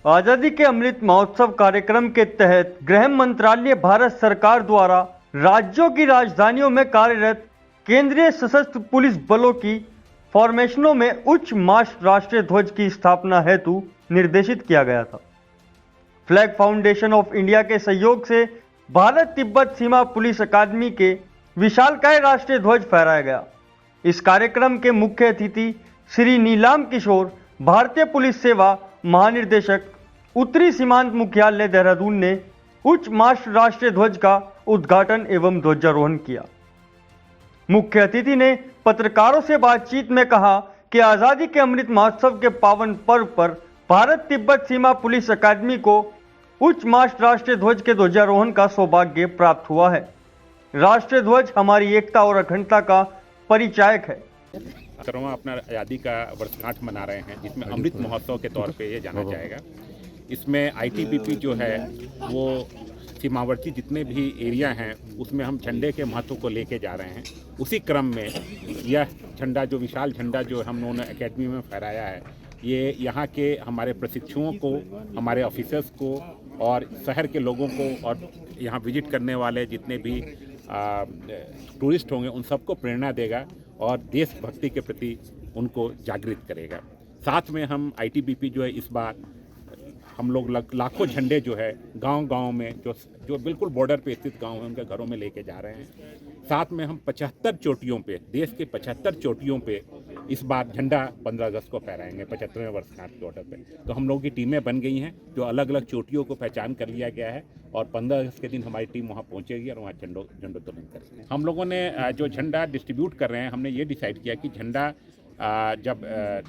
आजादी के अमृत महोत्सव कार्यक्रम के तहत गृह मंत्रालय भारत सरकार द्वारा राज्यों की राजधानियों में कार्यरत केंद्रीय सशस्त्र पुलिस बलों की फॉर्मेशनों में उच्च मार्च राष्ट्रीय ध्वज की स्थापना हेतु निर्देशित किया गया था। फ्लैग फाउंडेशन ऑफ इंडिया के सहयोग से भारत तिब्बत सीमा पुलिस अकादमी के विशालकाय राष्ट्रीय ध्वज फहराया गया। इस कार्यक्रम के मुख्य अतिथि श्री नीलाम किशोर, भारतीय पुलिस सेवा महानिर्देशक, उत्तरी सीमांत मुख्यालय देहरादून ने उच्च मार्च राष्ट्रीय ध्वज का उद्घाटन एवं ध्वजारोहण किया। मुख्य अतिथि ने पत्रकारों से बातचीत में कहा कि आजादी के अमृत महोत्सव के पावन पर्व पर भारत तिब्बत सीमा पुलिस अकादमी को उच्च मार्च राष्ट्रीय ध्वज के ध्वजारोहण का सौभाग्य प्राप्त हुआ है। राष्ट्रीय ध्वज हमारी एकता और अखंडता का परिचायक है। अपना आज़ादी का वर्षगांठ मना रहे हैं, जिसमें अमृत महोत्सव के तौर पे ये जाना जाएगा। इसमें आईटीबीपी जो है वो सीमावर्ती जितने भी एरिया हैं उसमें हम झंडे के महत्व को लेके जा रहे हैं। उसी क्रम में यह झंडा, जो विशाल झंडा जो हम लोगों ने एकेडमी में फहराया है, ये यहाँ के हमारे प्रशिक्षुओं को, हमारे ऑफिसर्स को और शहर के लोगों को और यहाँ विजिट करने वाले जितने भी टूरिस्ट होंगे उन सबको प्रेरणा देगा और देशभक्ति के प्रति उनको जागृत करेगा। साथ में हम आईटीबीपी जो है इस बार हम लोग लाखों झंडे जो है गांव-गांव में जो बिल्कुल बॉर्डर पे स्थित गांव हैं उनके घरों में लेके जा रहे हैं। साथ में हम 75 चोटियों पे, देश के 75 चोटियों पे इस बार झंडा 15 अगस्त को फहराएंगे 75वें वर्षगांठ के अवसर पे। तो हम लोगों की टीमें बन गई हैं, जो अलग अलग चोटियों को पहचान कर लिया गया है और 15 अगस्त के दिन हमारी टीम वहाँ पहुँचेगी और वहाँ झंडोत्तोलन करेंगे। हम लोगों ने जो झंडा डिस्ट्रीब्यूट कर रहे हैं, हमने ये डिसाइड किया कि झंडा जब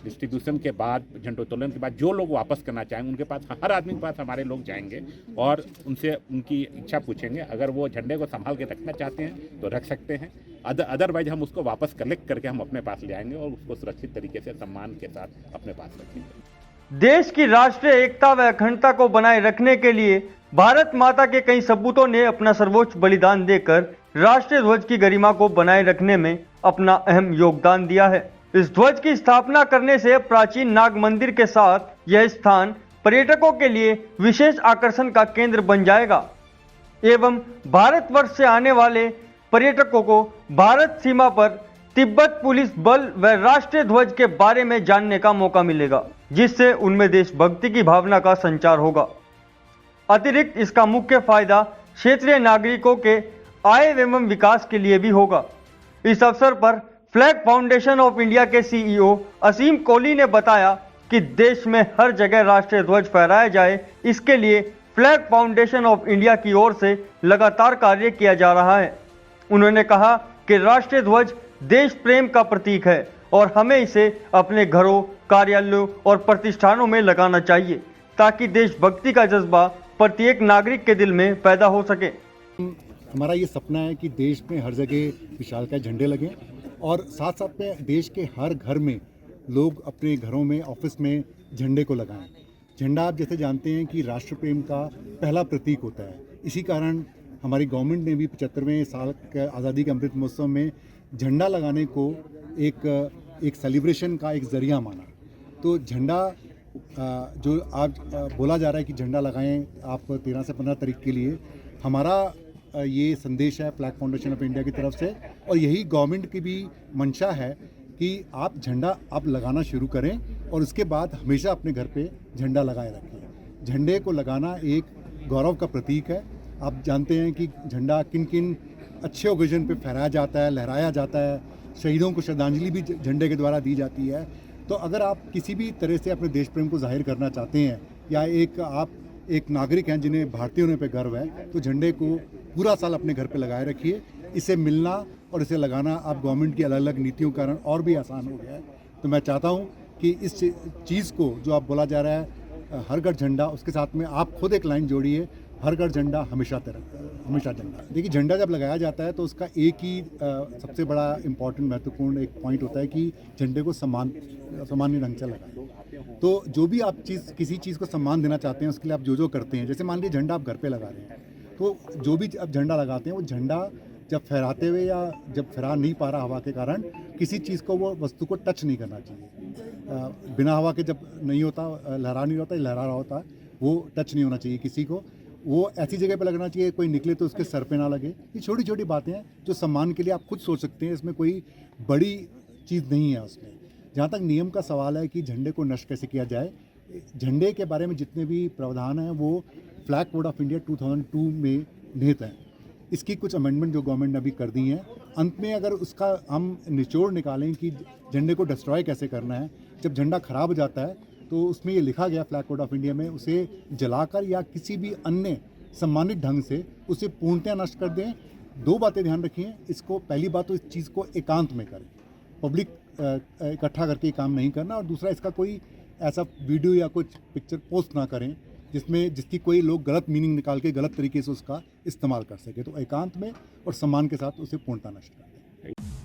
डिस्ट्रीब्यूशन के बाद, झंडोत्तोलन के बाद जो लोग वापस करना चाहेंगे उनके पास, हर आदमी के पास हमारे लोग जाएंगे और उनसे उनकी इच्छा पूछेंगे। अगर वो झंडे को संभाल के रखना चाहते हैं तो रख सकते हैं, अदरवाइज हम उसको वापस कलेक्ट करके हम अपने पास ले आएंगे और उसको सुरक्षित तरीके से सम्मान के साथ अपने पास रखेंगे। देश की राष्ट्रीय एकता व अखंडता को बनाए रखने के लिए भारत माता के कई सपूतों ने अपना सर्वोच्च बलिदान देकर राष्ट्रीय ध्वज की गरिमा को बनाए रखने में अपना अहम योगदान दिया है। इस ध्वज की स्थापना करने से प्राचीन नाग मंदिर के साथ यह स्थान पर्यटकों के लिए विशेष आकर्षण का केंद्र बन जाएगा एवं भारतवर्ष से आने वाले पर्यटकों को भारत सीमा पर तिब्बत पुलिस बल व राष्ट्रीय ध्वज के बारे में जानने का मौका मिलेगा, जिससे उनमें देशभक्ति की भावना का संचार होगा। अतिरिक्त इसका मुख्य फायदा क्षेत्रीय नागरिकों के आय एवं विकास के लिए भी होगा। इस अवसर पर फ्लैग फाउंडेशन ऑफ इंडिया के सीईओ असीम कोहली ने बताया कि देश में हर जगह राष्ट्रीय ध्वज फहराया जाए, इसके लिए फ्लैग फाउंडेशन ऑफ इंडिया की ओर से लगातार कार्य किया जा रहा है। उन्होंने कहा कि राष्ट्रीय ध्वज देश प्रेम का प्रतीक है और हमें इसे अपने घरों, कार्यालयों और प्रतिष्ठानों में लगाना चाहिए ताकि देशभक्ति का जज्बा प्रत्येक नागरिक के दिल में पैदा हो सके। हमारा ये सपना है कि देश में हर जगह विशालकाय झंडे लगें और साथ साथ में देश के हर घर में लोग अपने घरों में, ऑफिस में झंडे को लगाएं। झंडा आप जैसे जानते हैं कि राष्ट्र प्रेम का पहला प्रतीक होता है। इसी कारण हमारी गवर्नमेंट ने भी 75वें साल के आज़ादी के अमृत महोत्सव में झंडा लगाने को एक सेलिब्रेशन का एक ज़रिया माना। तो झंडा जो आज बोला जा रहा है कि झंडा लगाएं आप 13 से 15 तारीख के लिए, हमारा ये संदेश है फ्लैग फाउंडेशन ऑफ इंडिया की तरफ से और यही गवर्नमेंट की भी मंशा है कि आप झंडा आप लगाना शुरू करें और उसके बाद हमेशा अपने घर पे झंडा लगाए रखें। झंडे को लगाना एक गौरव का प्रतीक है। आप जानते हैं कि झंडा किन किन अच्छे ओकेजन पे फहराया जाता है, लहराया जाता है, शहीदों को श्रद्धांजलि भी झंडे के द्वारा दी जाती है। तो अगर आप किसी भी तरह से अपने देश प्रेम को जाहिर करना चाहते हैं या आप एक नागरिक हैं जिन्हें भारतीय होने पे गर्व है, तो झंडे को पूरा साल अपने घर पे लगाए रखिए। इसे मिलना और इसे लगाना अब गवर्नमेंट की अलग अलग नीतियों के कारण और भी आसान हो गया है। तो मैं चाहता हूँ कि इस चीज़ को जो आप बोला जा रहा है हर घर झंडा, उसके साथ में आप खुद एक लाइन जोड़िए, हर घर झंडा हमेशा झंडा। देखिए, झंडा जब लगाया जाता है तो उसका एक ही सबसे बड़ा इम्पॉर्टेंट महत्वपूर्ण एक पॉइंट होता है कि झंडे को सामान्य ढंग से लगाएं। तो जो भी आप किसी चीज़ को सम्मान देना चाहते हैं उसके लिए आप जो करते हैं, जैसे मान लीजिए झंडा आप घर पे लगा रहे हैं, तो जो भी आप झंडा लगाते हैं वो झंडा जब फहराते हुए या जब फहरा नहीं पा रहा हवा के कारण किसी चीज़ को, वो वस्तु को टच नहीं करना चाहिए। बिना हवा के जब नहीं होता, लहरा नहीं होता, लहरा रहा होता है, वो टच नहीं होना चाहिए किसी को। वो ऐसी जगह पे लगना चाहिए, कोई निकले तो उसके सर पे ना लगे। ये छोटी छोटी बातें हैं जो सम्मान के लिए आप खुद सोच सकते हैं, इसमें कोई बड़ी चीज़ नहीं है उसमें। जहाँ तक नियम का सवाल है कि झंडे को नष्ट कैसे किया जाए, झंडे के बारे में जितने भी प्रावधान हैं वो फ्लैग कोड ऑफ इंडिया 2002 में निहित हैं। इसकी कुछ अमेंडमेंट जो गवर्नमेंट ने अभी कर दी हैं, अंत में अगर उसका हम निचोड़ निकालें कि झंडे को डिस्ट्रॉय कैसे करना है, जब झंडा खराब हो जाता है तो उसमें ये लिखा गया फ्लैग कोड ऑफ इंडिया में, उसे जलाकर या किसी भी अन्य सम्मानित ढंग से उसे पूर्णतया नष्ट कर दें। दो बातें ध्यान रखिए इसको, पहली बात तो इस चीज़ को एकांत में करें, पब्लिक इकट्ठा करके काम नहीं करना, और दूसरा इसका कोई ऐसा वीडियो या कुछ पिक्चर पोस्ट ना करें जिसकी कोई लोग गलत मीनिंग निकाल के गलत तरीके से उसका इस्तेमाल कर सके। तो एकांत में और सम्मान के साथ उसे पूर्णतः नष्ट कर दें।